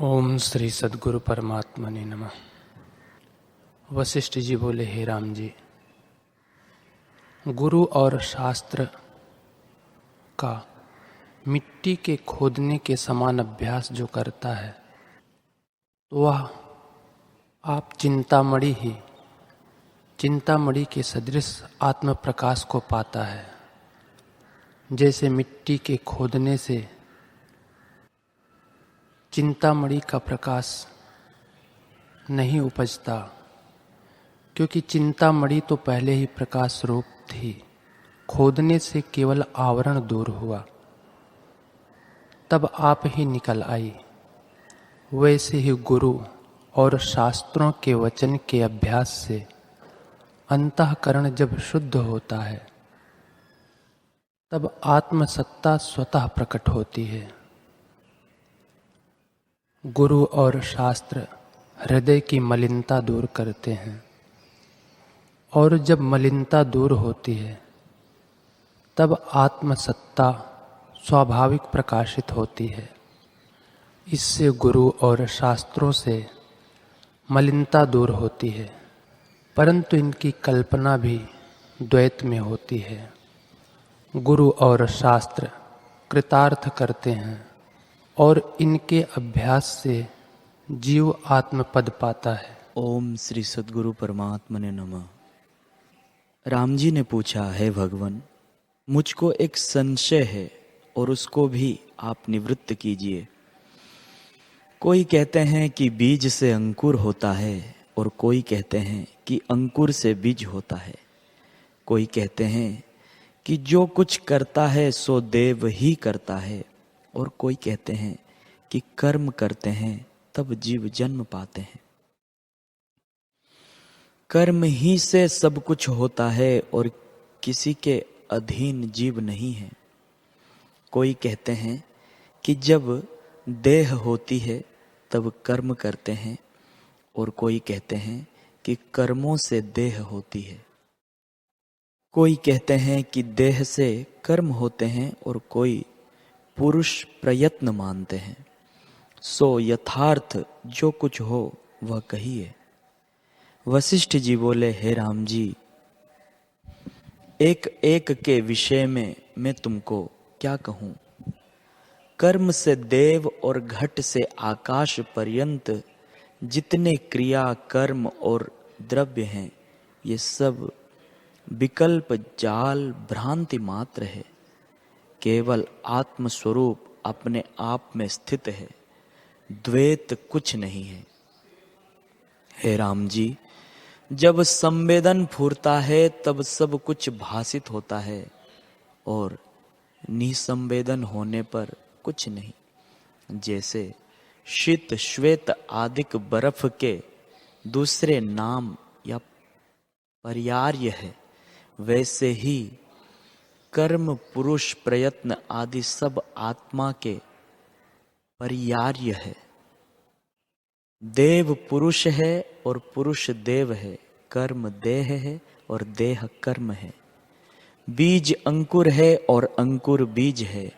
ओम श्री सद्गुरु परमात्मने नमः। वशिष्ठ जी बोले, हे राम जी, गुरु और शास्त्र का मिट्टी के खोदने के समान अभ्यास जो करता है तो वह आप चिंतामणि के सदृश आत्म प्रकाश को पाता है। जैसे मिट्टी के खोदने से चिंतामणि का प्रकाश नहीं उपजता, क्योंकि चिंतामणि तो पहले ही प्रकाश रूप थी, खोदने से केवल आवरण दूर हुआ, तब आप ही निकल आई। वैसे ही गुरु और शास्त्रों के वचन के अभ्यास से अंतःकरण जब शुद्ध होता है तब आत्मसत्ता स्वतः प्रकट होती है। गुरु और शास्त्र हृदय की मलिनता दूर करते हैं, और जब मलिनता दूर होती है तब आत्मसत्ता स्वाभाविक प्रकाशित होती है। इससे गुरु और शास्त्रों से मलिनता दूर होती है, परंतु इनकी कल्पना भी द्वैत में होती है। गुरु और शास्त्र कृतार्थ करते हैं और इनके अभ्यास से जीव आत्मपद पाता है। ओम श्री सद्गुरु परमात्मने नमः। राम जी ने पूछा, है भगवान, मुझको एक संशय है और उसको भी आप निवृत्त कीजिए। कोई कहते हैं कि बीज से अंकुर होता है और कोई कहते हैं कि अंकुर से बीज होता है। कोई कहते हैं कि जो कुछ करता है सो देव ही करता है, और कोई कहते हैं कि कर्म करते हैं तब जीव जन्म पाते हैं। कर्म ही से सब कुछ होता है और किसी के अधीन जीव नहीं है। कोई कहते हैं कि जब देह होती है तब कर्म करते हैं, और कोई कहते हैं कि कर्मों से देह होती है। कोई कहते हैं कि देह से कर्म होते हैं, और कोई पुरुष प्रयत्न मानते हैं। सो यथार्थ जो कुछ हो वह कहिए। वशिष्ठ जी बोले, हे राम जी, एक एक के विषय में मैं तुमको क्या कहूं। कर्म से देव और घट से आकाश पर्यंत जितने क्रिया, कर्म और द्रव्य हैं, ये सब विकल्प जाल भ्रांति मात्र है। केवल आत्म स्वरूप अपने आप में स्थित है, द्वैत कुछ नहीं है। हे राम जी, जब संवेदन फूरता है तब सब कुछ भासित होता है, और निसंवेदन होने पर कुछ नहीं। जैसे शीत श्वेत आदिक बर्फ के दूसरे नाम या पर्याय है, वैसे ही कर्म, पुरुष, प्रयत्न आदि सब आत्मा के पर्याय है। देव पुरुष है और पुरुष देव है। कर्म देह है और देह कर्म है। बीज अंकुर है और अंकुर बीज है।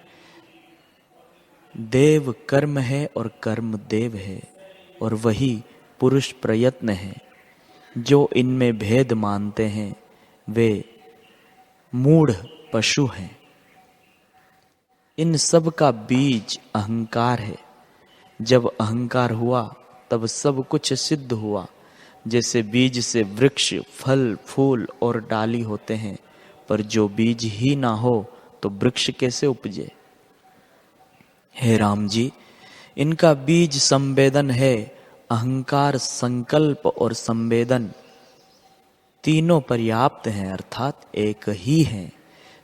देव कर्म है और कर्म देव है, और वही पुरुष प्रयत्न है। जो इनमें भेद मानते हैं वे मूढ़ पशु हैं। इन सब का बीज अहंकार है। जब अहंकार हुआ तब सब कुछ सिद्ध हुआ। जैसे बीज से वृक्ष, फल, फूल और डाली होते हैं, पर जो बीज ही ना हो तो वृक्ष कैसे उपजे। हे राम जी, इनका बीज संवेदन है। अहंकार, संकल्प और संवेदन तीनों पर्याप्त हैं, अर्थात एक ही हैं।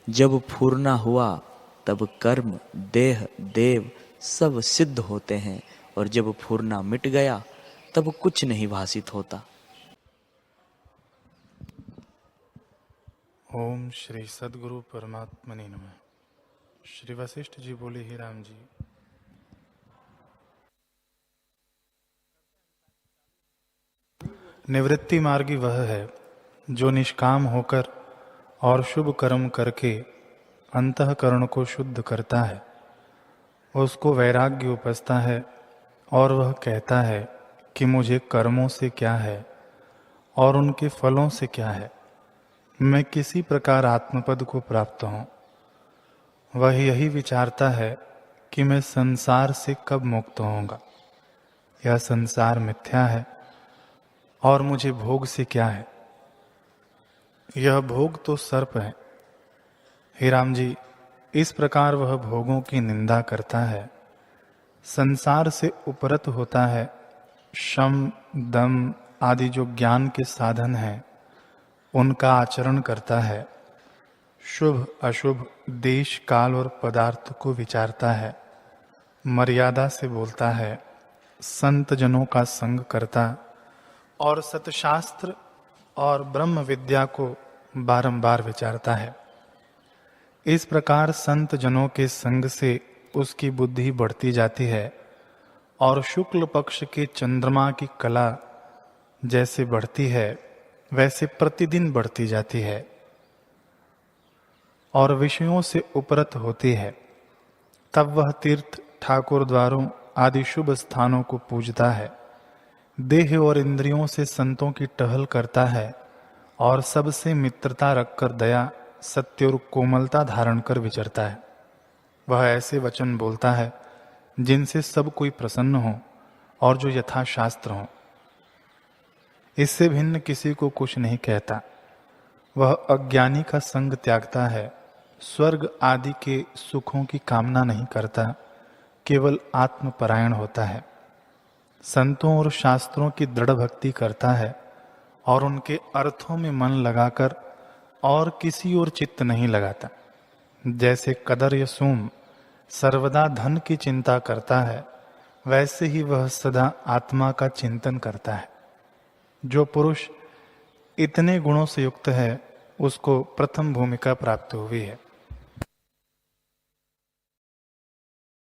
जब फूरना हुआ तब कर्म, देह, देव सब सिद्ध होते हैं, और जब फूरना मिट गया तब कुछ नहीं भासित होता। ओम श्री सद्गुरु परमात्मने नमः। श्री वशिष्ठ जी बोले, हे राम जी, निवृत्ति मार्गी वह है जो निष्काम होकर और शुभ कर्म करके अंतःकरण को शुद्ध करता है। उसको वैराग्य उपजता है और वह कहता है कि मुझे कर्मों से क्या है और उनके फलों से क्या है, मैं किसी प्रकार आत्मपद को प्राप्त हूँ। वह यही विचारता है कि मैं संसार से कब मुक्त होऊंगा। यह संसार मिथ्या है और मुझे भोग से क्या है। यह भोग तो सर्प है। हे राम जी, इस प्रकार वह भोगों की निंदा करता है, संसार से उपरत होता है, शम दम आदि जो ज्ञान के साधन हैं उनका आचरण करता है, शुभ अशुभ देश काल और पदार्थ को विचारता है, मर्यादा से बोलता है, संत जनों का संग करता और सतशास्त्र और ब्रह्म विद्या को बारंबार विचारता है। इस प्रकार संत जनों के संग से उसकी बुद्धि बढ़ती जाती है और शुक्ल पक्ष के चंद्रमा की कला जैसे बढ़ती है वैसे प्रतिदिन बढ़ती जाती है और विषयों से उपरत होती है। तब वह तीर्थ ठाकुर द्वारों आदि शुभ स्थानों को पूजता है, देह और इंद्रियों से संतों की टहल करता है और सबसे मित्रता रखकर दया सत्य और कोमलता धारण कर विचरता है। वह ऐसे वचन बोलता है जिनसे सब कोई प्रसन्न हो और जो यथाशास्त्र हो। इससे भिन्न किसी को कुछ नहीं कहता। वह अज्ञानी का संग त्यागता है, स्वर्ग आदि के सुखों की कामना नहीं करता, केवल आत्मपरायण होता है, संतों और शास्त्रों की दृढ़ भक्ति करता है और उनके अर्थों में मन लगाकर और किसी और चित्त नहीं लगाता। जैसे कदर या सूम सर्वदा धन की चिंता करता है, वैसे ही वह सदा आत्मा का चिंतन करता है। जो पुरुष इतने गुणों से युक्त है उसको प्रथम भूमिका प्राप्त हुई है।